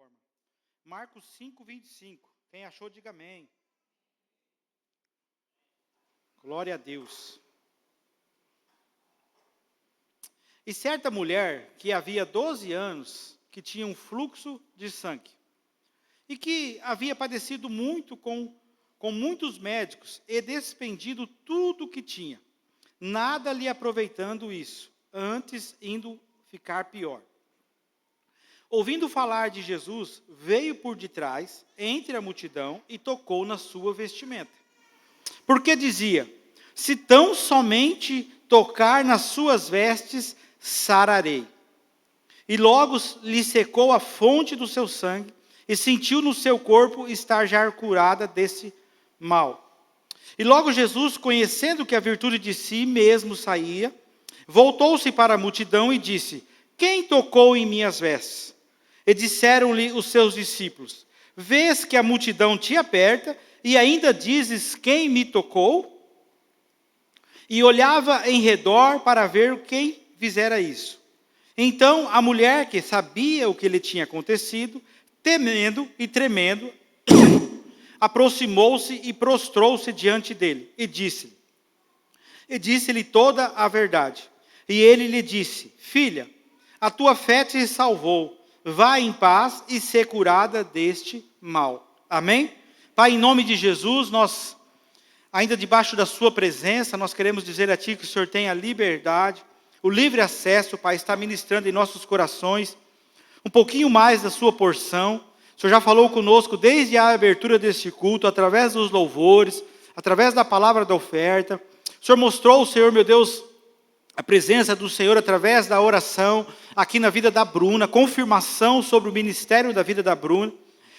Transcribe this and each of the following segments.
plataforma. Marcos 5:25. Quem achou, diga amém. Glória a Deus. E certa mulher que havia 12 anos, que tinha um fluxo de sangue, e que havia padecido muito com muitos médicos, e despendido tudo o que tinha, nada lhe aproveitando isso, antes indo ficar pior. Ouvindo falar de Jesus, veio por detrás, entre a multidão, e tocou na sua vestimenta. Porque dizia: se tão somente tocar nas suas vestes, sararei. E logo lhe secou a fonte do seu sangue, e sentiu no seu corpo estar já curada desse mal. E logo Jesus, conhecendo que a virtude de si mesmo saía, voltou-se para a multidão e disse: quem tocou em minhas vestes? E disseram-lhe os seus discípulos: vês que a multidão te aperta, e ainda dizes: quem me tocou? E olhava em redor para ver quem fizera isso. Então a mulher, que sabia o que lhe tinha acontecido, temendo e tremendo, aproximou-se e prostrou-se diante dele, e disse-lhe toda a verdade. E ele lhe disse: filha, a tua fé te salvou, vá em paz e ser curada deste mal. Amém? Pai, em nome de Jesus, nós, ainda debaixo da sua presença, nós queremos dizer a Ti que o Senhor tem a liberdade, o livre acesso, Pai, está ministrando em nossos corações um pouquinho mais da sua porção. O Senhor já falou conosco desde a abertura deste culto, através dos louvores, através da palavra da oferta. O Senhor mostrou, Senhor, meu Deus, a presença do Senhor através da oração aqui na vida da Bruna, confirmação sobre o ministério da vida da Bruna.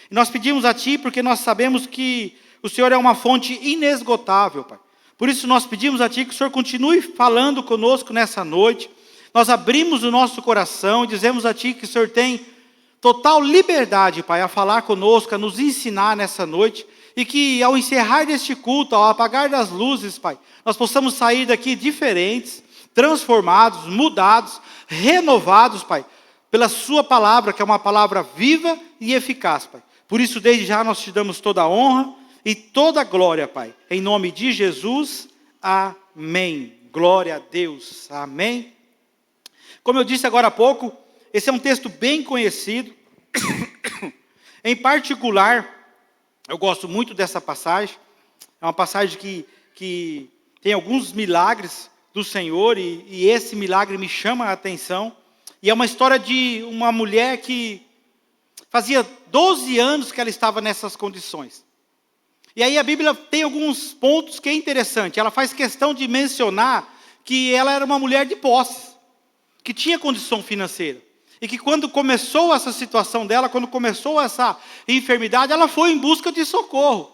E nós pedimos a Ti porque nós sabemos que o Senhor é uma fonte inesgotável, Pai. Por isso nós pedimos a Ti que o Senhor continue falando conosco nessa noite. Nós abrimos o nosso coração e dizemos a Ti que o Senhor tem total liberdade, Pai, a falar conosco, a nos ensinar nessa noite. E que ao encerrar deste culto, ao apagar das luzes, Pai, nós possamos sair daqui diferentes, transformados, mudados, renovados, Pai, pela Sua palavra, que é uma palavra viva e eficaz, Pai. Por isso, desde já, nós Te damos toda a honra e toda a glória, Pai. Em nome de Jesus, amém. Glória a Deus, amém. Como eu disse agora há pouco, esse é um texto bem conhecido. Em particular, eu gosto muito dessa passagem. É uma passagem que tem alguns milagres do Senhor, e esse milagre me chama a atenção. E é uma história de uma mulher que fazia 12 anos que ela estava nessas condições. E aí a Bíblia tem alguns pontos que é interessante. Ela faz questão de mencionar que ela era uma mulher de posses, que tinha condição financeira. E que quando começou essa situação dela, quando começou essa enfermidade, ela foi em busca de socorro.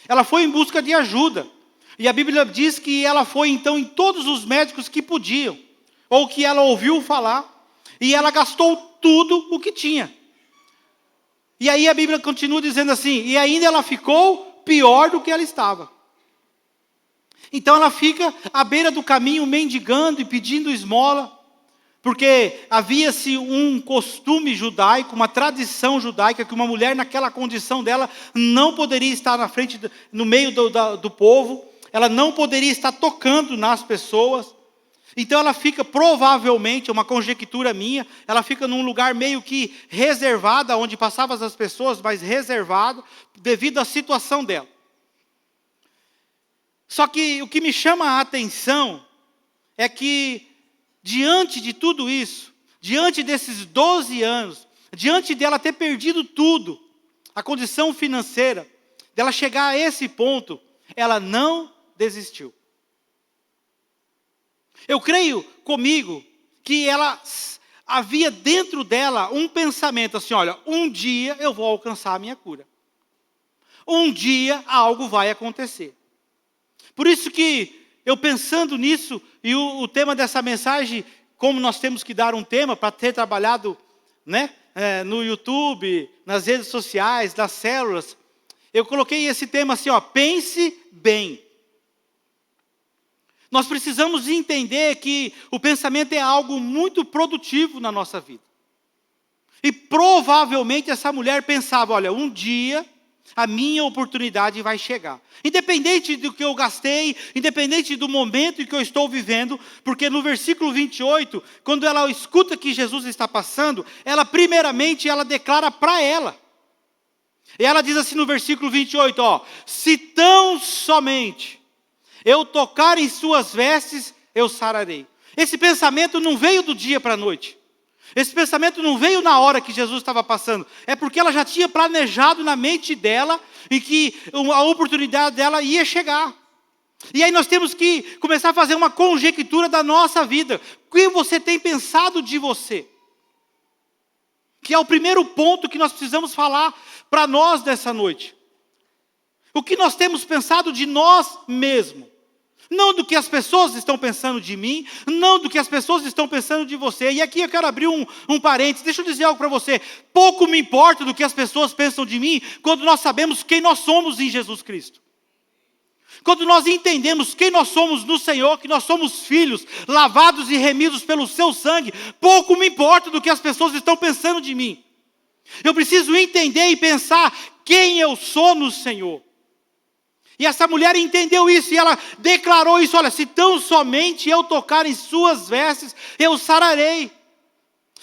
Ela foi em busca de ajuda. E a Bíblia diz que ela foi então em todos os médicos que podiam, ou que ela ouviu falar, e ela gastou tudo o que tinha. E aí a Bíblia continua dizendo assim: e ainda ela ficou pior do que ela estava. Então ela fica à beira do caminho mendigando e pedindo esmola, porque havia-se um costume judaico, uma tradição judaica, que uma mulher naquela condição dela não poderia estar na frente, no meio do povo, ela não poderia estar tocando nas pessoas. Então ela fica, provavelmente, é uma conjectura minha, ela fica num lugar meio que reservado, onde passavam as pessoas, mas reservado, devido à situação dela. Só que o que me chama a atenção é que, diante de tudo isso, diante desses 12 anos, diante dela ter perdido tudo, a condição financeira, dela chegar a esse ponto, ela não desistiu. Eu creio comigo que ela havia dentro dela um pensamento assim: olha, um dia eu vou alcançar a minha cura. Um dia algo vai acontecer. Por isso que eu, pensando nisso, e o tema dessa mensagem, como nós temos que dar um tema para ter trabalhado, né, no YouTube, nas redes sociais, nas células, eu coloquei esse tema assim, ó: pense bem. Nós precisamos entender que o pensamento é algo muito produtivo na nossa vida. E provavelmente essa mulher pensava, olha, um dia a minha oportunidade vai chegar. Independente do que eu gastei, independente do momento em que eu estou vivendo, porque no versículo 28, quando ela escuta que Jesus está passando, ela primeiramente ela declara para ela. E ela diz assim no versículo 28, se tão somente eu tocar em suas vestes, eu sararei. Esse pensamento não veio do dia para a noite. Esse pensamento não veio na hora que Jesus estava passando. É porque ela já tinha planejado na mente dela e que a oportunidade dela ia chegar. E aí nós temos que começar a fazer uma conjectura da nossa vida. O que você tem pensado de você? Que é o primeiro ponto que nós precisamos falar para nós nessa noite. O que nós temos pensado de nós mesmos? Não do que as pessoas estão pensando de mim, não do que as pessoas estão pensando de você. E aqui eu quero abrir um parênteses, deixa eu dizer algo para você. Pouco me importa do que as pessoas pensam de mim, quando nós sabemos quem nós somos em Jesus Cristo. Quando nós entendemos quem nós somos no Senhor, que nós somos filhos, lavados e remidos pelo seu sangue, pouco me importa do que as pessoas estão pensando de mim. Eu preciso entender e pensar quem eu sou no Senhor. E essa mulher entendeu isso e ela declarou isso, olha, se tão somente eu tocar em suas vestes, eu sararei.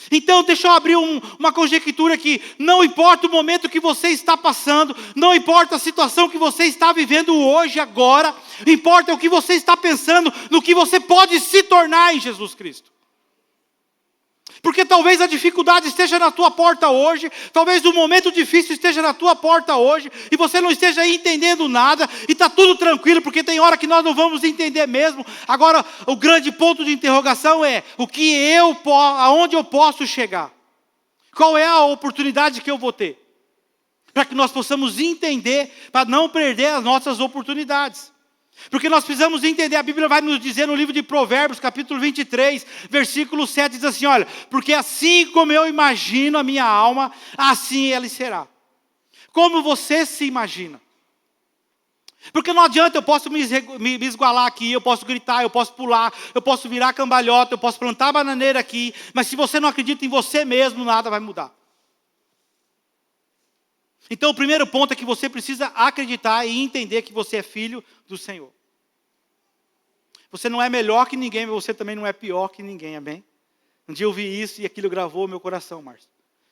Então deixa eu abrir uma conjectura aqui, não importa o momento que você está passando, não importa a situação que você está vivendo hoje, agora, importa o que você está pensando, no que você pode se tornar em Jesus Cristo. Porque talvez a dificuldade esteja na tua porta hoje, talvez o momento difícil esteja na tua porta hoje, e você não esteja entendendo nada, e está tudo tranquilo, porque tem hora que nós não vamos entender mesmo. Agora, o grande ponto de interrogação é, aonde eu posso chegar? Qual é a oportunidade que eu vou ter? Para que nós possamos entender, para não perder as nossas oportunidades. Porque nós precisamos entender, a Bíblia vai nos dizer no livro de Provérbios, capítulo 23, versículo 7, diz assim, olha, porque assim como eu imagino a minha alma, assim ela será. Como você se imagina? Porque não adianta, eu posso me esgualar aqui, eu posso gritar, eu posso pular, eu posso virar cambalhota, eu posso plantar bananeira aqui, mas se você não acredita em você mesmo, nada vai mudar. Então o primeiro ponto é que você precisa acreditar e entender que você é filho do Senhor. Você não é melhor que ninguém, mas você também não é pior que ninguém, amém? Um dia eu vi isso e aquilo gravou meu coração, Márcio.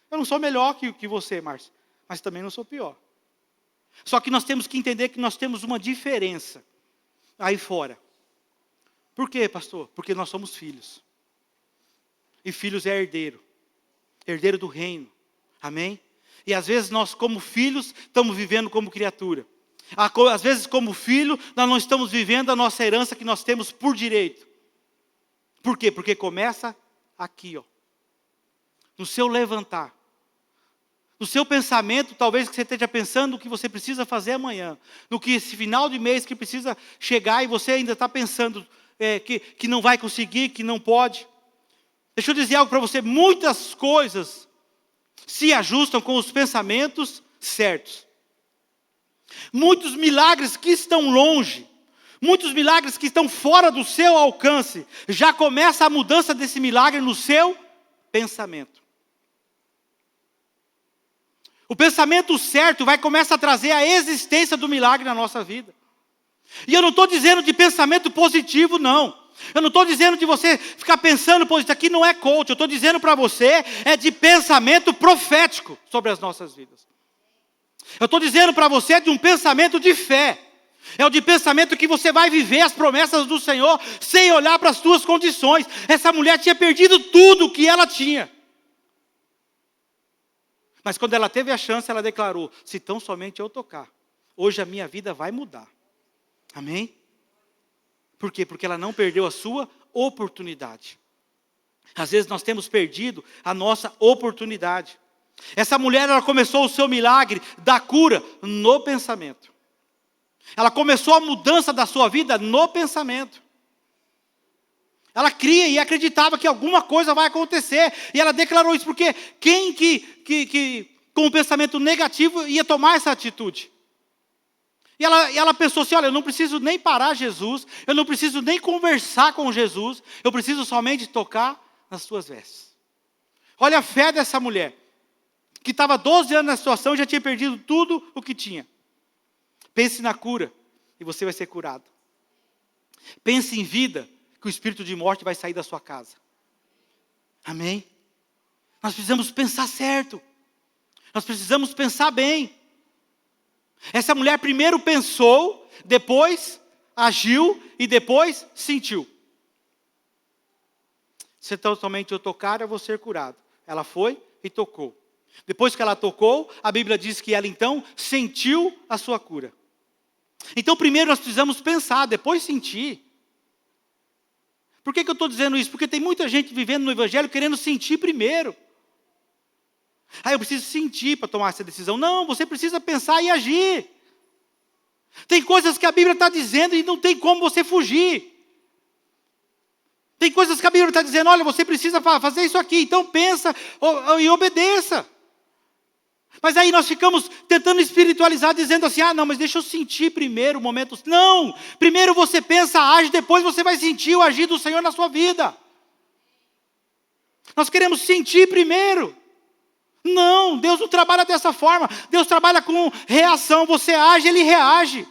Eu não sou melhor que você, Márcio, mas também não sou pior. Só que nós temos que entender que nós temos uma diferença aí fora. Por quê, pastor? Porque nós somos filhos. E filhos é herdeiro. Herdeiro do reino. Amém? E às vezes nós, como filhos, estamos vivendo como criatura. Às vezes, como filho, nós não estamos vivendo a nossa herança que nós temos por direito. Por quê? Porque começa aqui, no seu levantar. No seu pensamento, talvez que você esteja pensando o que você precisa fazer amanhã. No que esse final de mês que precisa chegar e você ainda está pensando que não vai conseguir, que não pode. Deixa eu dizer algo para você, muitas coisas se ajustam com os pensamentos certos. Muitos milagres que estão longe, muitos milagres que estão fora do seu alcance, já começa a mudança desse milagre no seu pensamento. O pensamento certo vai começar a trazer a existência do milagre na nossa vida. E eu não estou dizendo de pensamento positivo, não. Eu não estou dizendo de você ficar pensando positivo. Aqui não é coach. Eu estou dizendo para você de pensamento profético sobre as nossas vidas. Eu estou dizendo para você de um pensamento de fé. É o de pensamento que você vai viver as promessas do Senhor sem olhar para as suas condições. Essa mulher tinha perdido tudo o que ela tinha. Mas quando ela teve a chance, ela declarou, se tão somente eu tocar, hoje a minha vida vai mudar. Amém? Por quê? Porque ela não perdeu a sua oportunidade. Às vezes nós temos perdido a nossa oportunidade. Essa mulher, ela começou o seu milagre da cura no pensamento. Ela começou a mudança da sua vida no pensamento. Ela cria e acreditava que alguma coisa vai acontecer. E ela declarou isso, porque quem que com um pensamento negativo ia tomar essa atitude? E ela pensou assim, olha, eu não preciso nem parar Jesus, eu não preciso nem conversar com Jesus, eu preciso somente tocar nas suas vestes. Olha a fé dessa mulher. que estava 12 anos na situação e já tinha perdido tudo o que tinha. Pense na cura e você vai ser curado. Pense em vida, que o espírito de morte vai sair da sua casa. Amém? Nós precisamos pensar certo. Nós precisamos pensar bem. Essa mulher primeiro pensou, depois agiu e depois sentiu. Se tão somente eu tocar, eu vou ser curado. Ela foi e tocou. Depois que ela tocou, a Bíblia diz que ela então sentiu a sua cura. Então primeiro nós precisamos pensar, depois sentir. Por que eu estou dizendo isso? Porque tem muita gente vivendo no Evangelho querendo sentir primeiro. Eu preciso sentir para tomar essa decisão. Não, você precisa pensar e agir. Tem coisas que a Bíblia está dizendo e não tem como você fugir. Tem coisas que a Bíblia está dizendo, olha, você precisa fazer isso aqui, então pensa e obedeça. Mas aí nós ficamos tentando espiritualizar, dizendo assim, não, mas deixa eu sentir primeiro o momento. Não, primeiro você pensa, age, depois você vai sentir o agir do Senhor na sua vida. Nós queremos sentir primeiro. Não, Deus não trabalha dessa forma. Deus trabalha com reação. Você age, Ele reage.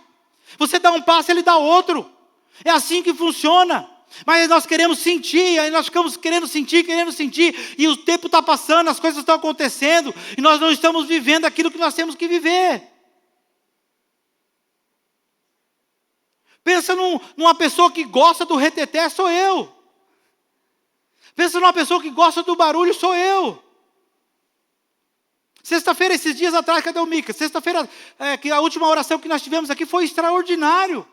Você dá um passo, Ele dá outro. É assim que funciona. Mas nós queremos sentir, aí nós ficamos querendo sentir, e o tempo está passando, as coisas estão acontecendo, e nós não estamos vivendo aquilo que nós temos que viver. Pensa numa pessoa que gosta do reteté, sou eu. Pensa numa pessoa que gosta do barulho, sou eu. Sexta-feira, esses dias atrás, cadê o Mica? Sexta-feira, que a última oração que nós tivemos aqui foi extraordinário.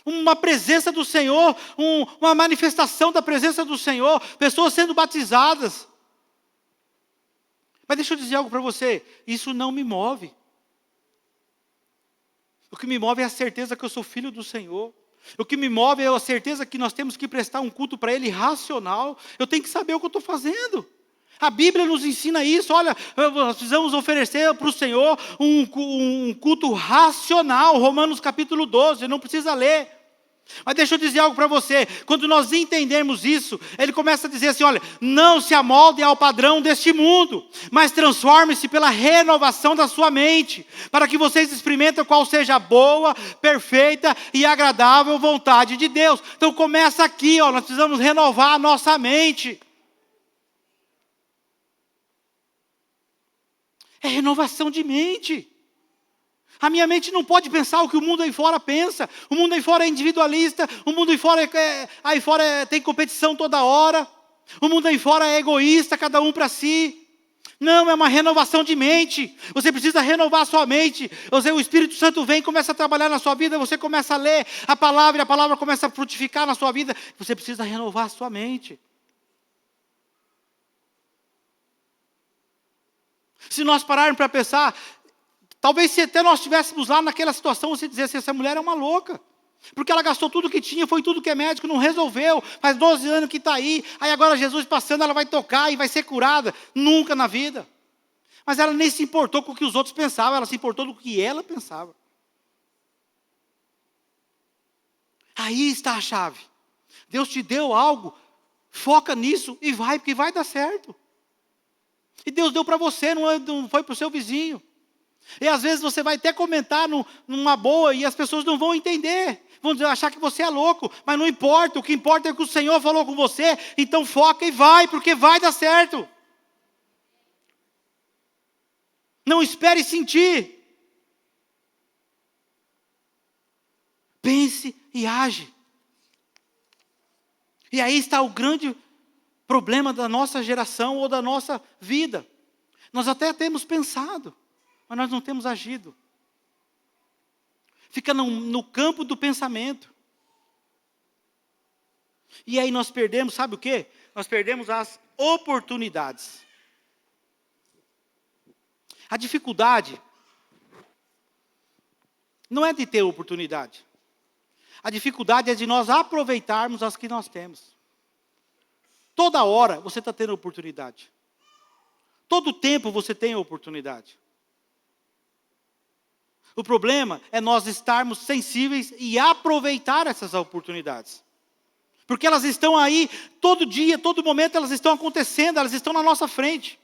Uma presença do Senhor, uma manifestação da presença do Senhor, pessoas sendo batizadas. Mas deixa eu dizer algo para você, isso não me move. O que me move é a certeza que eu sou filho do Senhor. O que me move é a certeza que nós temos que prestar um culto para Ele racional. Eu tenho que saber o que eu estou fazendo. A Bíblia nos ensina isso, olha, nós precisamos oferecer para o Senhor um culto racional, Romanos capítulo 12, não precisa ler. Mas deixa eu dizer algo para você, quando nós entendermos isso, ele começa a dizer assim, olha, não se amoldem ao padrão deste mundo, mas transformem-se pela renovação da sua mente, para que vocês experimentem qual seja a boa, perfeita e agradável vontade de Deus. Então começa aqui, nós precisamos renovar a nossa mente. É renovação de mente. A minha mente não pode pensar o que o mundo aí fora pensa. O mundo aí fora é individualista. O mundo aí fora tem competição toda hora. O mundo aí fora é egoísta, cada um para si. Não, é uma renovação de mente. Você precisa renovar a sua mente. O Espírito Santo vem e começa a trabalhar na sua vida. Você começa a ler a palavra e a palavra começa a frutificar na sua vida. Você precisa renovar a sua mente. Se nós pararmos para pensar, talvez se até nós estivéssemos lá naquela situação, você dizia assim, essa mulher é uma louca. Porque ela gastou tudo que tinha, foi tudo que é médico, não resolveu. Faz 12 anos que está aí agora Jesus passando, ela vai tocar e vai ser curada. Nunca na vida. Mas ela nem se importou com o que os outros pensavam, ela se importou com o que ela pensava. Aí está a chave. Deus te deu algo, foca nisso e vai, porque vai dar certo. E Deus deu para você, não foi para o seu vizinho. E às vezes você vai até comentar numa boa e as pessoas não vão entender. Vão achar que você é louco, mas não importa. O que importa é que o Senhor falou com você. Então foca e vai, porque vai dar certo. Não espere sentir. Pense e age. E aí está o grande problema da nossa geração ou da nossa vida. Nós até temos pensado, mas nós não temos agido. Fica no campo do pensamento. E aí nós perdemos, sabe o quê? Nós perdemos as oportunidades. A dificuldade não é de ter oportunidade. A dificuldade é de nós aproveitarmos as que nós temos. Toda hora você está tendo oportunidade. Todo tempo você tem oportunidade. O problema é nós estarmos sensíveis e aproveitar essas oportunidades. Porque elas estão aí todo dia, todo momento, elas estão acontecendo, elas estão na nossa frente.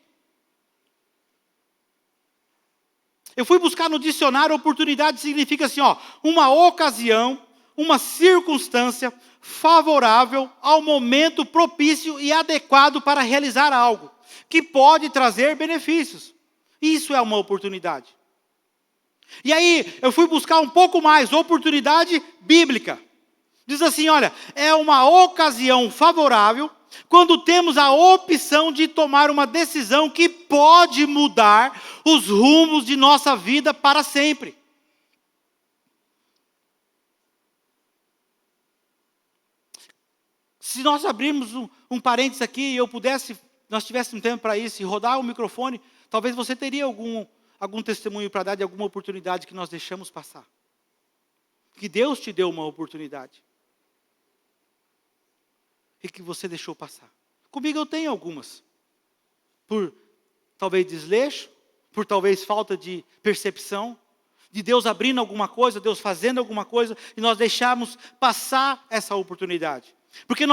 Eu fui buscar no dicionário, oportunidade significa assim, ó, uma ocasião, uma circunstância favorável ao momento propício e adequado para realizar algo, que pode trazer benefícios. Isso é uma oportunidade. E aí, eu fui buscar um pouco mais, oportunidade bíblica. Diz assim, olha, é uma ocasião favorável quando temos a opção de tomar uma decisão que pode mudar os rumos de nossa vida para sempre. Se nós abrirmos um parênteses aqui e nós tivéssemos tempo para isso e rodar o microfone, talvez você teria algum testemunho para dar de alguma oportunidade que nós deixamos passar. Que Deus te deu uma oportunidade. E que você deixou passar. Comigo eu tenho algumas. Por talvez desleixo, por talvez falta de percepção, de Deus abrindo alguma coisa, Deus fazendo alguma coisa, e nós deixamos passar essa oportunidade. Porque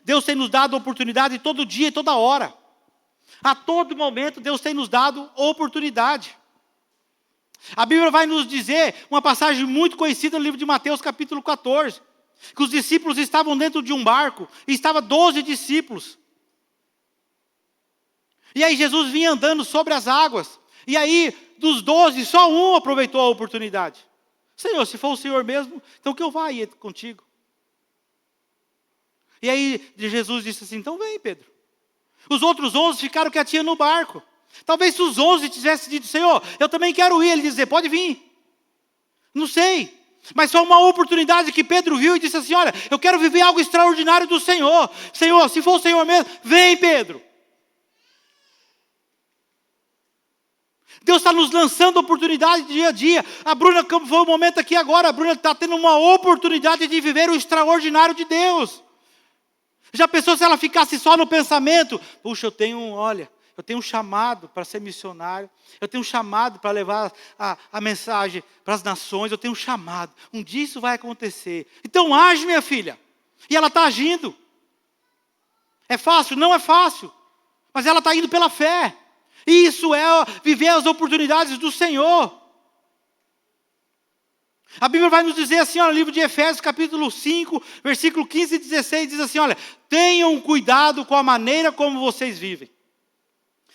Deus tem nos dado oportunidade todo dia e toda hora. A todo momento Deus tem nos dado oportunidade. A Bíblia vai nos dizer, uma passagem muito conhecida no livro de Mateus capítulo 14, que os discípulos estavam dentro de um barco, e estavam 12 discípulos. E aí Jesus vinha andando sobre as águas, e aí dos 12, só um aproveitou a oportunidade. Senhor, se for o Senhor mesmo, então que eu vá ir contigo. E aí Jesus disse assim, então vem Pedro. Os outros 11 ficaram quietinhos no barco. Talvez se os 11 tivessem dito, Senhor, eu também quero ir, ele dizer, pode vir. Não sei. Mas foi uma oportunidade que Pedro viu e disse assim, olha, eu quero viver algo extraordinário do Senhor. Senhor, se for o Senhor mesmo, vem Pedro. Deus está nos lançando oportunidade dia a dia. A Bruna, como foi o momento aqui agora, a Bruna está tendo uma oportunidade de viver o extraordinário de Deus. Já pensou se ela ficasse só no pensamento? Puxa, eu tenho um chamado para ser missionário. Eu tenho um chamado para levar a mensagem para as nações. Eu tenho um chamado. Um dia isso vai acontecer. Então age, minha filha. E ela está agindo. É fácil? Não é fácil. Mas ela está indo pela fé. E isso é viver as oportunidades do Senhor. A Bíblia vai nos dizer assim, no livro de Efésios, capítulo 5, versículo 15 e 16, diz assim, olha, tenham cuidado com a maneira como vocês vivem.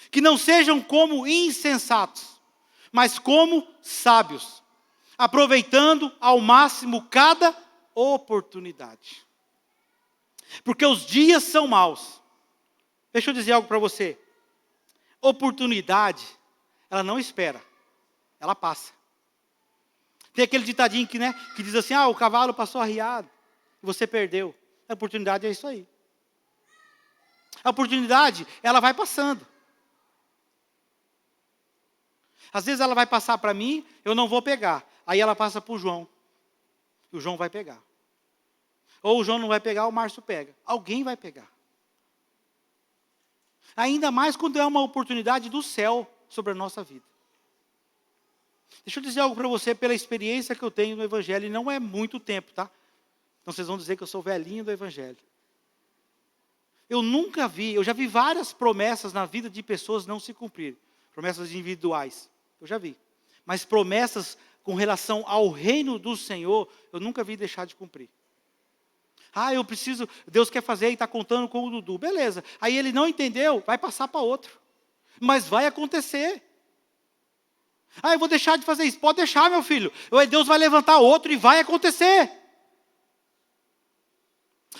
Que não sejam como insensatos, mas como sábios, aproveitando ao máximo cada oportunidade. Porque os dias são maus. Deixa eu dizer algo para você. Oportunidade, ela não espera, ela passa. Tem aquele ditadinho que diz assim, o cavalo passou arriado, e você perdeu. A oportunidade é isso aí. A oportunidade, ela vai passando. Às vezes ela vai passar para mim, eu não vou pegar. Aí ela passa para o João. E o João vai pegar. Ou o João não vai pegar, o Márcio pega. Alguém vai pegar. Ainda mais quando é uma oportunidade do céu sobre a nossa vida. Deixa eu dizer algo para você, pela experiência que eu tenho no Evangelho, e não é muito tempo, tá? Então vocês vão dizer que eu sou velhinho do Evangelho. Eu já vi várias promessas na vida de pessoas não se cumprirem. Promessas individuais, eu já vi. Mas promessas com relação ao reino do Senhor, eu nunca vi deixar de cumprir. Deus quer fazer e está contando com o Dudu. Beleza, aí ele não entendeu, vai passar para outro. Mas vai acontecer. Eu vou deixar de fazer isso. Pode deixar, meu filho. Deus vai levantar outro e vai acontecer.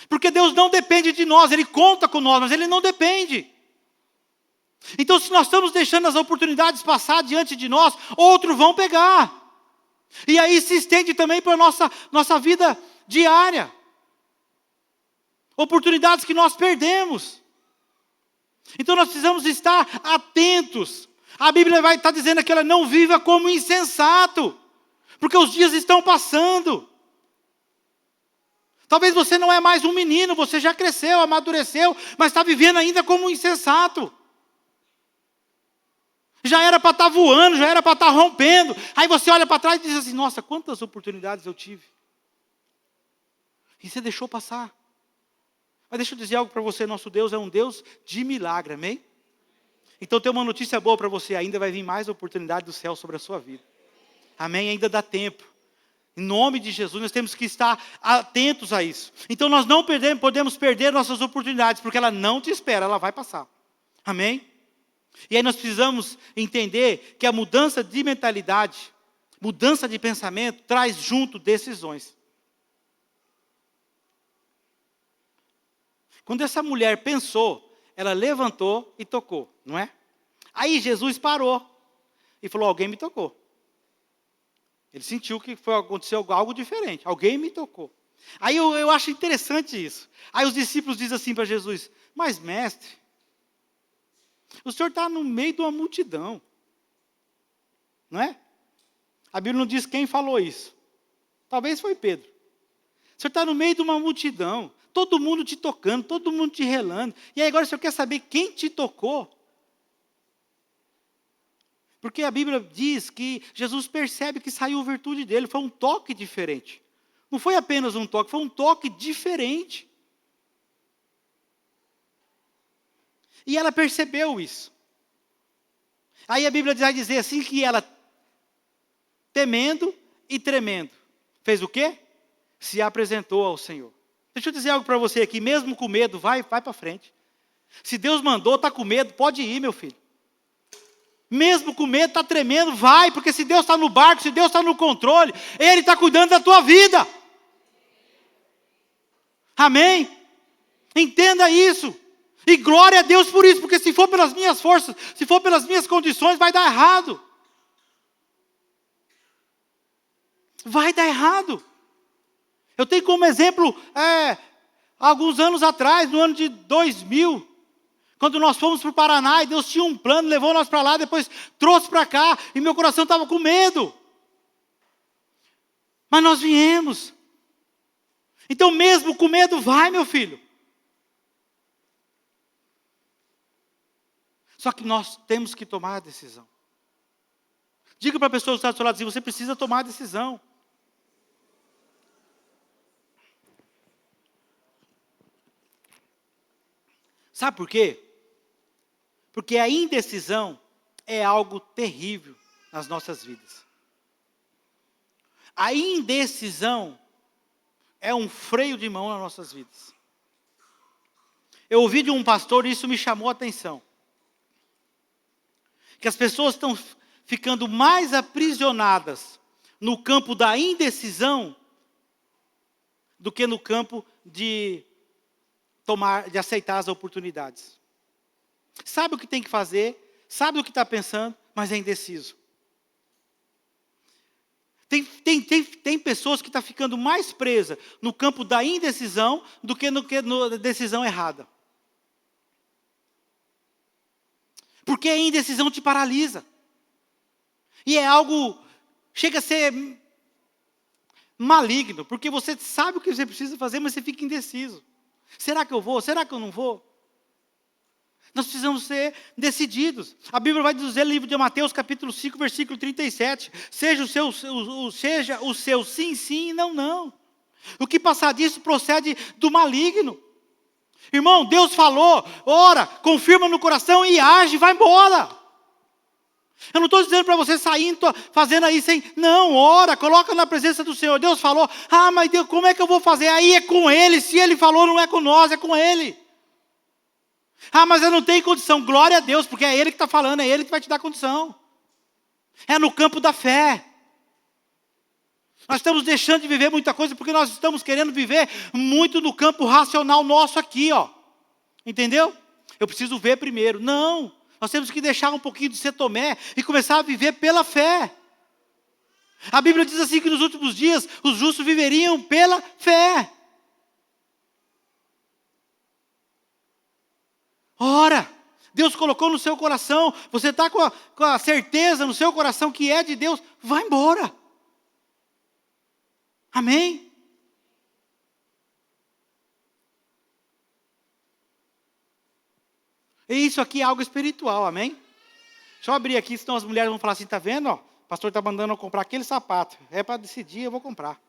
Porque Deus não depende de nós, Ele conta com nós, mas Ele não depende. Então, se nós estamos deixando as oportunidades passar diante de nós, outros vão pegar. E aí se estende também para a nossa vida diária. Oportunidades que nós perdemos. Então nós precisamos estar atentos. A Bíblia vai estar dizendo que ela não viva como insensato. Porque os dias estão passando. Talvez você não é mais um menino, você já cresceu, amadureceu, mas está vivendo ainda como um insensato. Já era para estar voando, já era para estar rompendo. Aí você olha para trás e diz assim, nossa, quantas oportunidades eu tive. E você deixou passar. Mas deixa eu dizer algo para você, nosso Deus é um Deus de milagre, amém? Então tem uma notícia boa para você, ainda vai vir mais oportunidade do céu sobre a sua vida. Amém? Ainda dá tempo. Em nome de Jesus, nós temos que estar atentos a isso. Então nós não podemos perder nossas oportunidades, porque ela não te espera, ela vai passar. Amém? E aí nós precisamos entender que a mudança de mentalidade, mudança de pensamento, traz junto decisões. Quando essa mulher pensou, ela levantou e tocou, não é? Aí Jesus parou e falou, alguém me tocou. Ele sentiu que aconteceu algo diferente. Alguém me tocou. Aí eu acho interessante isso. Aí os discípulos dizem assim para Jesus, mas mestre, o senhor está no meio de uma multidão. Não é? A Bíblia não diz quem falou isso. Talvez foi Pedro. O senhor está no meio de uma multidão. Todo mundo te tocando, todo mundo te relando. E aí agora o senhor quer saber quem te tocou? Porque a Bíblia diz que Jesus percebe que saiu virtude dele. Foi um toque diferente. Não foi apenas um toque, foi um toque diferente. E ela percebeu isso. Aí a Bíblia vai dizer assim que ela, temendo e tremendo, fez o quê? Se apresentou ao Senhor. Deixa eu dizer algo para você aqui, mesmo com medo, vai para frente. Se Deus mandou, está com medo, pode ir, meu filho. Mesmo com medo, está tremendo, vai, porque se Deus está no barco, se Deus está no controle, Ele está cuidando da tua vida. Amém? Entenda isso. E glória a Deus por isso, porque se for pelas minhas forças, se for pelas minhas condições, vai dar errado. Vai dar errado. Eu tenho como exemplo, alguns anos atrás, no ano de 2000, quando nós fomos para o Paraná, e Deus tinha um plano, levou nós para lá, depois trouxe para cá, e meu coração estava com medo. Mas nós viemos. Então mesmo com medo, vai, meu filho. Só que nós temos que tomar a decisão. Diga para a pessoa que está do seu lado, você precisa tomar a decisão. Sabe por quê? Porque a indecisão é algo terrível nas nossas vidas. A indecisão é um freio de mão nas nossas vidas. Eu ouvi de um pastor e isso me chamou a atenção. Que as pessoas estão ficando mais aprisionadas no campo da indecisão do que no campo de aceitar as oportunidades. Sabe o que tem que fazer, sabe o que está pensando, mas é indeciso. Tem pessoas que estão ficando mais presas no campo da indecisão do que na decisão errada. Porque a indecisão te paralisa. E é algo, chega a ser maligno, porque você sabe o que você precisa fazer, mas você fica indeciso. Será que eu vou? Será que eu não vou? Nós precisamos ser decididos. A Bíblia vai dizer no livro de Mateus, capítulo 5, versículo 37, seja o seu sim, sim e não, não. O que passar disso procede do maligno. Irmão, Deus falou, ora, confirma no coração e age, vai embora. Eu não estou dizendo para você sair fazendo aí sem... Não, ora, coloca na presença do Senhor. Deus falou, mas Deus, como é que eu vou fazer? Aí é com Ele, se Ele falou não é com nós, é com Ele. Mas eu não tenho condição, glória a Deus, porque é Ele que está falando, é Ele que vai te dar condição. É no campo da fé. Nós estamos deixando de viver muita coisa, porque nós estamos querendo viver muito no campo racional nosso aqui, ó. Entendeu? Eu preciso ver primeiro. Não, nós temos que deixar um pouquinho de ser Tomé e começar a viver pela fé. A Bíblia diz assim que nos últimos dias, os justos viveriam pela fé. Ora, Deus colocou no seu coração, você está com a certeza no seu coração que é de Deus, vai embora. Amém? E isso aqui é algo espiritual, amém? Deixa eu abrir aqui, senão as mulheres vão falar assim, está vendo? Ó, o pastor está mandando eu comprar aquele sapato. É para decidir, eu vou comprar.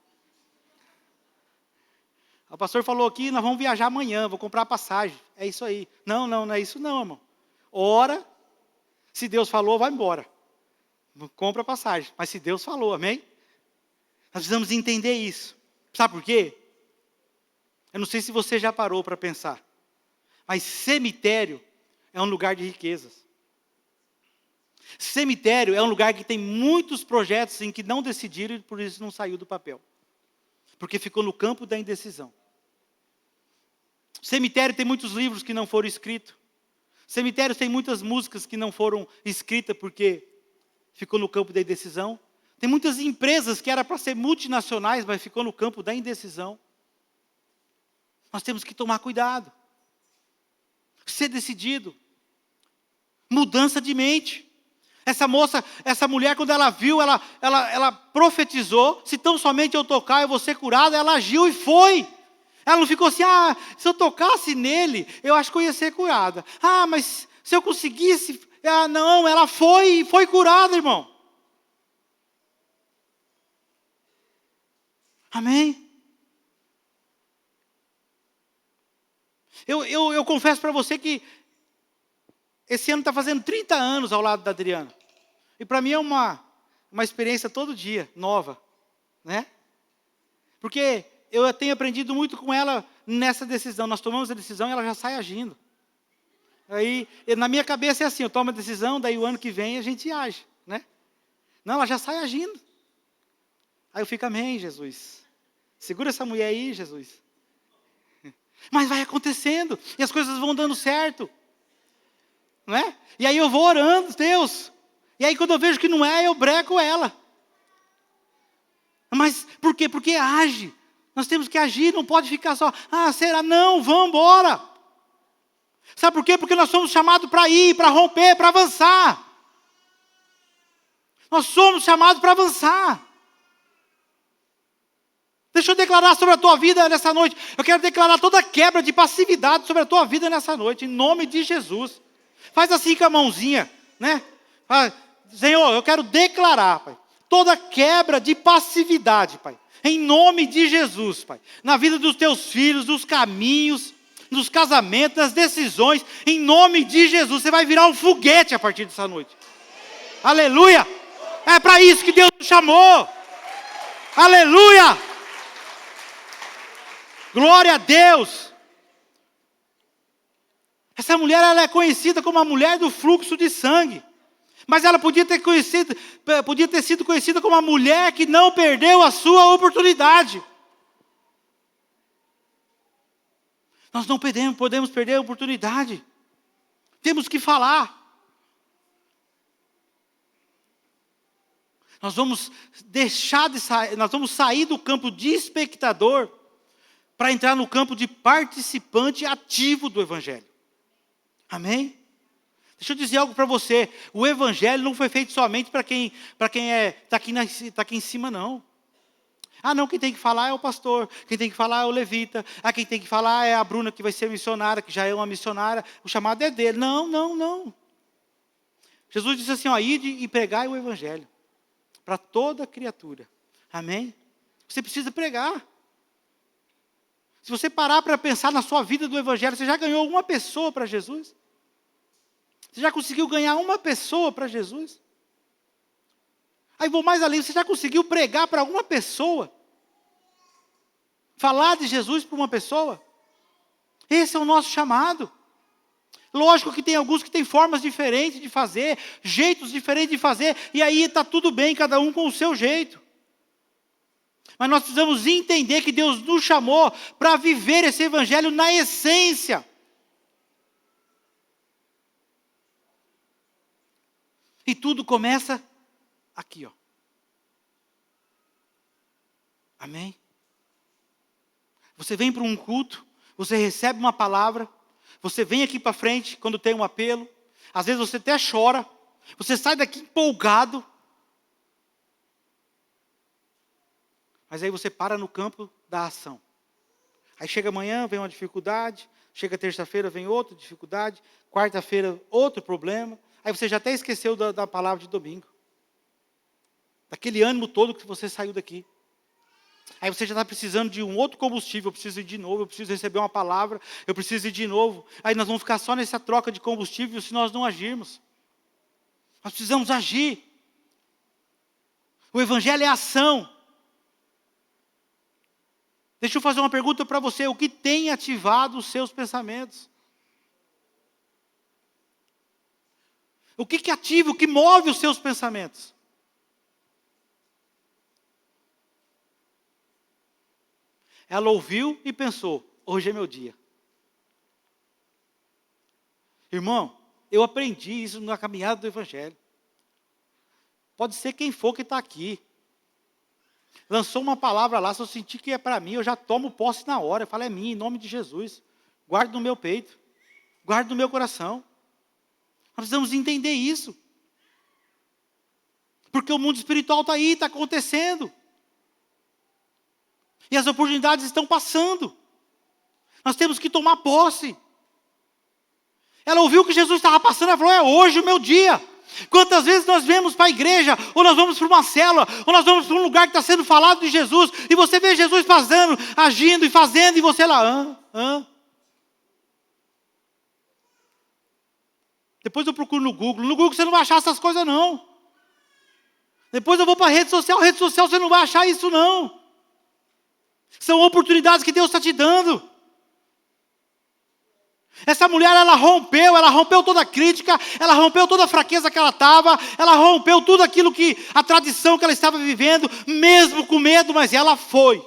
O pastor falou aqui, nós vamos viajar amanhã, vou comprar a passagem. É isso aí. Não é isso não, irmão. Ora, Se Deus falou, vai embora. Compra a passagem. Mas se Deus falou, amém? Nós precisamos entender isso. Sabe por quê? Eu não sei se você já parou para pensar. Mas cemitério é um lugar de riquezas. Cemitério é um lugar que tem muitos projetos em que não decidiram e por isso não saiu do papel. Porque ficou no campo da indecisão. Cemitério tem muitos livros que não foram escritos. Cemitério tem muitas músicas que não foram escritas porque ficou no campo da indecisão. Tem muitas empresas que era para ser multinacionais, mas ficou no campo da indecisão. Nós temos que tomar cuidado. Ser decidido. Mudança de mente. Essa mulher, quando ela viu, ela profetizou, se tão somente eu tocar eu vou ser curada, ela agiu e foi. Ela não ficou assim, se eu tocasse nele, eu acho que eu ia ser curada. Mas se eu conseguisse, não, ela foi curada, irmão. Amém? Eu confesso para você que esse ano está fazendo 30 anos ao lado da Adriana. E para mim é uma experiência todo dia, nova. Né? Porque eu tenho aprendido muito com ela nessa decisão. Nós tomamos a decisão e ela já sai agindo. Aí, na minha cabeça é assim, eu tomo a decisão, daí o ano que vem a gente age. Né? Não, ela já sai agindo. Aí eu fico, amém, Jesus. Segura essa mulher aí, Jesus. Mas vai acontecendo, e as coisas vão dando certo. Não é? E aí eu vou orando, Deus. E aí quando eu vejo que não é, eu breco ela. Mas por quê? Porque age. Nós temos que agir, não pode ficar só, será? Não, vamos embora. Sabe por quê? Porque nós somos chamados para ir, para romper, para avançar. Nós somos chamados para avançar. Deixa eu declarar sobre a tua vida nessa noite. Eu quero declarar toda quebra de passividade sobre a tua vida nessa noite, em nome de Jesus. Faz assim com a mãozinha, né? Senhor, eu quero declarar, Pai, toda quebra de passividade, Pai, em nome de Jesus, Pai, na vida dos teus filhos, dos caminhos, nos casamentos, nas decisões, em nome de Jesus. Você vai virar um foguete a partir dessa noite. Aleluia! É para isso que Deus nos chamou. Aleluia! Glória a Deus! Essa mulher, ela é conhecida como a mulher do fluxo de sangue. Mas ela podia ter sido conhecida como a mulher que não perdeu a sua oportunidade. Nós não podemos perder a oportunidade. Temos que falar. Nós vamos nós vamos sair do campo de espectador para entrar no campo de participante ativo do Evangelho. Amém? Deixa eu dizer algo para você. O Evangelho não foi feito somente para quem está aqui em cima, não. Não, quem tem que falar é o pastor. Quem tem que falar é o levita. Quem tem que falar é a Bruna, que vai ser missionária, que já é uma missionária. O chamado é dele. Não. Jesus disse assim, ide e pregai o Evangelho para toda criatura. Amém? Você precisa pregar. Se você parar para pensar na sua vida do Evangelho, você já ganhou uma pessoa para Jesus? Você já conseguiu ganhar uma pessoa para Jesus? Aí vou mais além, você já conseguiu pregar para alguma pessoa? Falar de Jesus para uma pessoa? Esse é o nosso chamado. Lógico que tem alguns que têm formas diferentes de fazer, jeitos diferentes de fazer, e aí está tudo bem, cada um com o seu jeito. Mas nós precisamos entender que Deus nos chamou para viver esse Evangelho na essência. E tudo começa aqui, Amém? Você vem para um culto, você recebe uma palavra, você vem aqui para frente quando tem um apelo, às vezes você até chora, você sai daqui empolgado, mas aí você para no campo da ação. Aí chega amanhã, vem uma dificuldade, chega terça-feira, vem outra dificuldade, quarta-feira, outro problema, aí você já até esqueceu da palavra de domingo. Daquele ânimo todo que você saiu daqui. Aí você já está precisando de um outro combustível, eu preciso ir de novo, eu preciso receber uma palavra, eu preciso ir de novo. Aí nós vamos ficar só nessa troca de combustível se nós não agirmos. Nós precisamos agir. O Evangelho é ação. Deixa eu fazer uma pergunta para você. O que tem ativado os seus pensamentos? O que ativa, o que move os seus pensamentos? Ela ouviu e pensou, hoje é meu dia. Irmão, eu aprendi isso na caminhada do Evangelho. Pode ser quem for que está aqui. Lançou uma palavra lá, se eu sentir que é para mim, eu já tomo posse na hora. Eu falo, é minha, em nome de Jesus. Guardo no meu peito. Guardo no meu coração. Nós precisamos entender isso. Porque o mundo espiritual está aí, está acontecendo. E as oportunidades estão passando. Nós temos que tomar posse. Ela ouviu que Jesus estava passando, ela falou, é hoje o meu dia. Quantas vezes nós vamos para a igreja, ou nós vamos para uma célula, ou nós vamos para um lugar que está sendo falado de Jesus, e você vê Jesus passando, agindo e fazendo, e você lá, Depois eu procuro no Google você não vai achar essas coisas não. Depois eu vou para a rede social você não vai achar isso não. São oportunidades que Deus está te dando. Essa mulher, ela rompeu toda a crítica, ela rompeu toda a fraqueza que ela estava, ela rompeu tudo aquilo que, a tradição que ela estava vivendo, mesmo com medo, mas ela foi.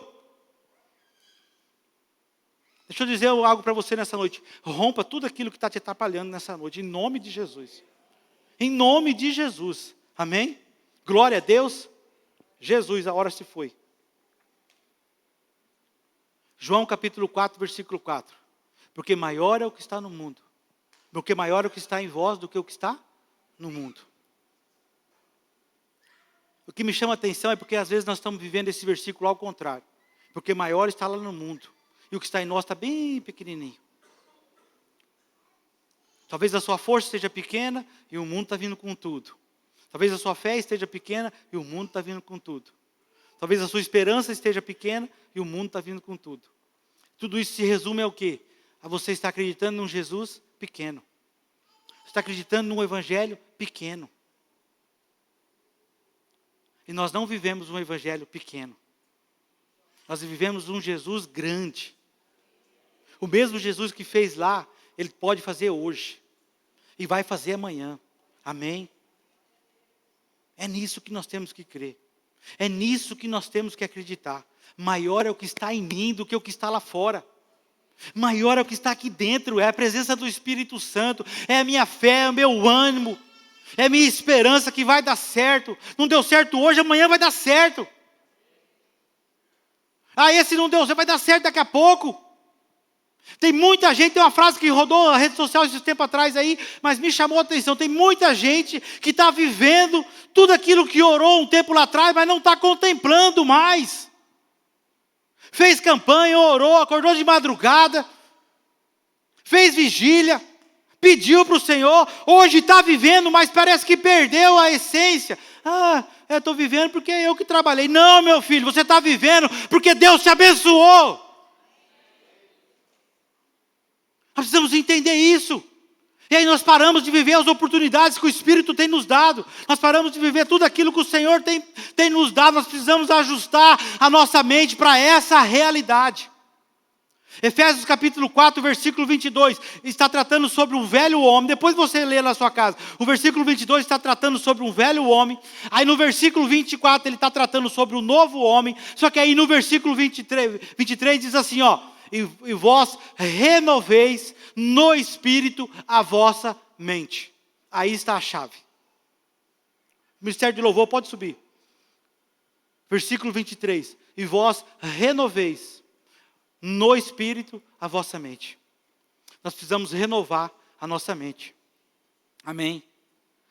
Deixa eu dizer algo para você nessa noite. Rompa tudo aquilo que está te atrapalhando nessa noite, em nome de Jesus. Em nome de Jesus. Amém? Glória a Deus. Jesus, a hora se foi. João capítulo 4, versículo 4. Porque maior é o que está no mundo. Porque maior é o que está em vós do que o que está no mundo. O que me chama a atenção é porque às vezes nós estamos vivendo esse versículo ao contrário. Porque maior está lá no mundo. E o que está em nós está bem pequenininho. Talvez a sua força esteja pequena e o mundo está vindo com tudo. Talvez a sua fé esteja pequena e o mundo está vindo com tudo. Talvez a sua esperança esteja pequena e o mundo está vindo com tudo. Tudo isso se resume ao quê? A você estar acreditando num Jesus pequeno. Você está acreditando num Evangelho pequeno. E nós não vivemos um Evangelho pequeno. Nós vivemos um Jesus grande. O mesmo Jesus que fez lá, Ele pode fazer hoje. E vai fazer amanhã. Amém? É nisso que nós temos que crer. É nisso que nós temos que acreditar. Maior é o que está em mim do que o que está lá fora. Maior é o que está aqui dentro, é a presença do Espírito Santo, é a minha fé, é o meu ânimo, é a minha esperança que vai dar certo. Não deu certo hoje, amanhã vai dar certo. Esse não deu certo, vai dar certo daqui a pouco. Tem muita gente, tem uma frase que rodou na rede social esse tempo atrás aí, mas me chamou a atenção. Tem muita gente que está vivendo tudo aquilo que orou um tempo lá atrás, mas não está contemplando mais. Fez campanha, orou, acordou de madrugada, fez vigília, pediu para o Senhor, hoje está vivendo, mas parece que perdeu a essência. Eu estou vivendo porque é eu que trabalhei. Não, meu filho, você está vivendo porque Deus te abençoou. Nós precisamos entender isso. E aí nós paramos de viver as oportunidades que o Espírito tem nos dado. Nós paramos de viver tudo aquilo que o Senhor tem nos dado. Nós precisamos ajustar a nossa mente para essa realidade. Efésios capítulo 4, versículo 22, está tratando sobre um velho homem. Depois você lê na sua casa. O versículo 22 está tratando sobre um velho homem. Aí no versículo 24 ele está tratando sobre um novo homem. Só que aí no versículo 23 diz assim, e vós renoveis no Espírito a vossa mente. Aí está a chave. O Ministério de Louvor pode subir. Versículo 23. E vós renoveis no Espírito a vossa mente. Nós precisamos renovar a nossa mente. Amém?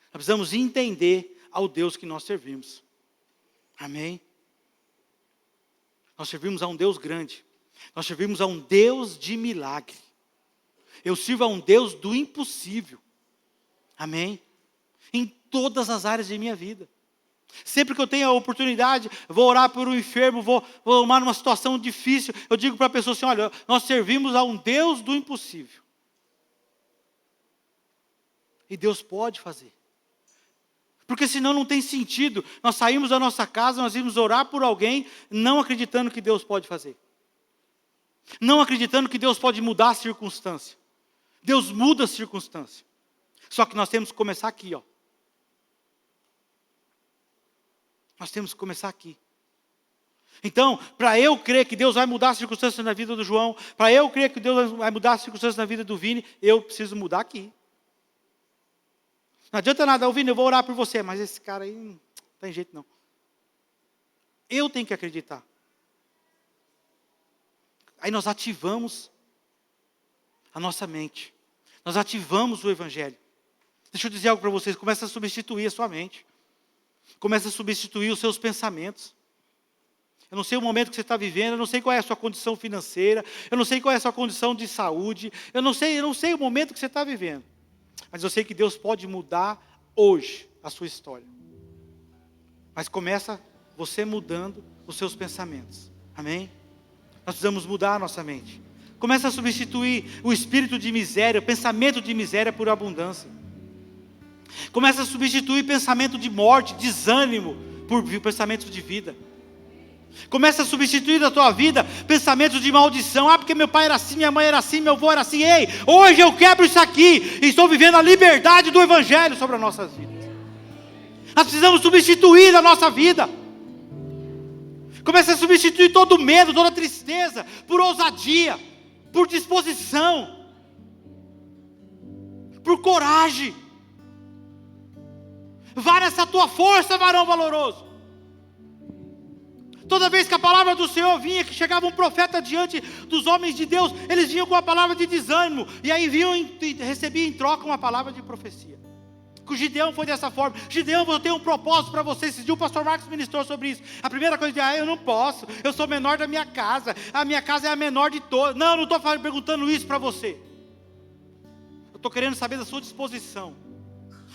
Nós precisamos entender ao Deus que nós servimos. Amém? Nós servimos a um Deus grande. Nós servimos a um Deus de milagre. Eu sirvo a um Deus do impossível. Amém? Em todas as áreas de minha vida. Sempre que eu tenho a oportunidade, vou orar por um enfermo, vou tomar numa situação difícil, eu digo para a pessoa assim, olha, nós servimos a um Deus do impossível. E Deus pode fazer. Porque senão não tem sentido. Nós saímos da nossa casa, nós íamos orar por alguém, não acreditando que Deus pode fazer. Não acreditando que Deus pode mudar a circunstância. Deus muda a circunstância. Só que nós temos que começar aqui, ó. Nós temos que começar aqui. Então, para eu crer que Deus vai mudar as circunstâncias na vida do João, para eu crer que Deus vai mudar as circunstâncias na vida do Vini, eu preciso mudar aqui. Não adianta nada, Vini, eu vou orar por você, mas esse cara aí não tem jeito não. Eu tenho que acreditar. Aí nós ativamos a nossa mente. Nós ativamos o Evangelho. Deixa eu dizer algo para vocês, começa a substituir a sua mente. Começa a substituir os seus pensamentos. Eu não sei o momento que você está vivendo, eu não sei qual é a sua condição financeira, eu não sei qual é a sua condição de saúde, eu não sei o momento que você está vivendo. Mas eu sei que Deus pode mudar hoje a sua história. Mas começa você mudando os seus pensamentos. Amém? Nós precisamos mudar a nossa mente. Começa a substituir o espírito de miséria, o pensamento de miséria por abundância. Começa a substituir pensamento de morte, desânimo, por pensamento de vida. Começa a substituir da tua vida pensamentos de maldição. Porque meu pai era assim, minha mãe era assim, meu avô era assim. Ei, hoje eu quebro isso aqui. E estou vivendo a liberdade do Evangelho sobre as nossas vidas. Nós precisamos substituir a nossa vida. Começa a substituir todo medo, toda tristeza, por ousadia, por disposição, por coragem. Vá nessa tua força, varão valoroso. Toda vez que a palavra do Senhor vinha, que chegava um profeta diante dos homens de Deus, eles vinham com a palavra de desânimo, e aí vinham e recebiam em troca uma palavra de profecia. Com Gideão foi dessa forma. Gideão, eu tenho um propósito para você. Esse dia o pastor Marcos ministrou sobre isso. A primeira coisa de eu não posso, eu sou menor da minha casa, a minha casa é a menor de todas. Não, não estou perguntando isso para você. Eu estou querendo saber da sua disposição.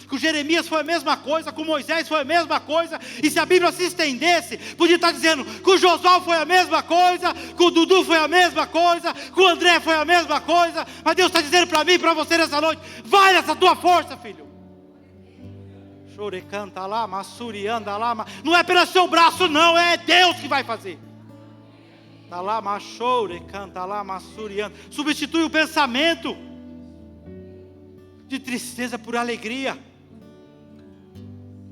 Com Jeremias foi a mesma coisa, com Moisés foi a mesma coisa, e se a Bíblia se estendesse, podia estar dizendo, com Josué foi a mesma coisa, com o Dudu foi a mesma coisa, com o André foi a mesma coisa, mas Deus está dizendo para mim e para você nessa noite, vai nessa tua força, filho. Chorecanta lá, massurianda lá, não é pelo seu braço não, é Deus que vai fazer. Tá lá, machorecanta lá, massurianda. Substitui o pensamento de tristeza por alegria.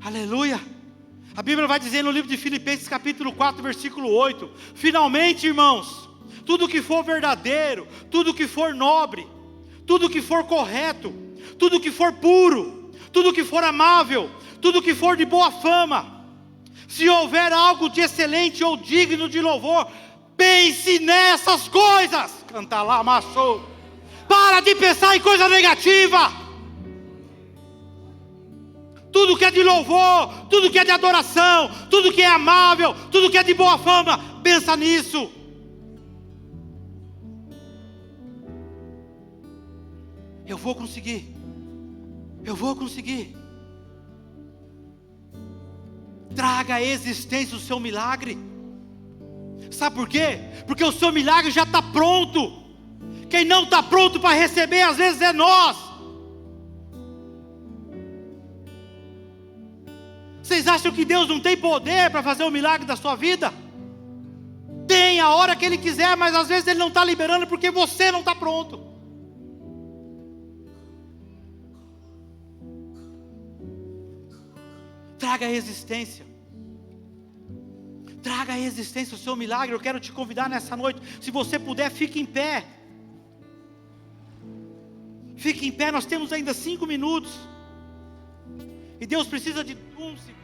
Aleluia. A Bíblia vai dizer no livro de Filipenses capítulo 4, versículo 8. Finalmente, irmãos, tudo que for verdadeiro, tudo que for nobre, tudo que for correto, tudo que for puro, tudo que for amável, tudo que for de boa fama, se houver algo de excelente ou digno de louvor, pense nessas coisas. Canta lá, macho. Para de pensar em coisa negativa. Tudo que é de louvor, tudo que é de adoração, tudo que é amável, tudo que é de boa fama, pensa nisso. Eu vou conseguir. Eu vou conseguir. Traga à existência o seu milagre. Sabe por quê? Porque o seu milagre já está pronto. Quem não está pronto para receber, às vezes é nós. Vocês acham que Deus não tem poder para fazer o milagre da sua vida? Tem a hora que Ele quiser, mas às vezes Ele não está liberando porque você não está pronto. Traga a existência. Traga a existência o seu milagre. Eu quero te convidar nessa noite. Se você puder, fique em pé. Fique em pé, nós temos ainda 5 minutos. E Deus precisa de 1 segundo.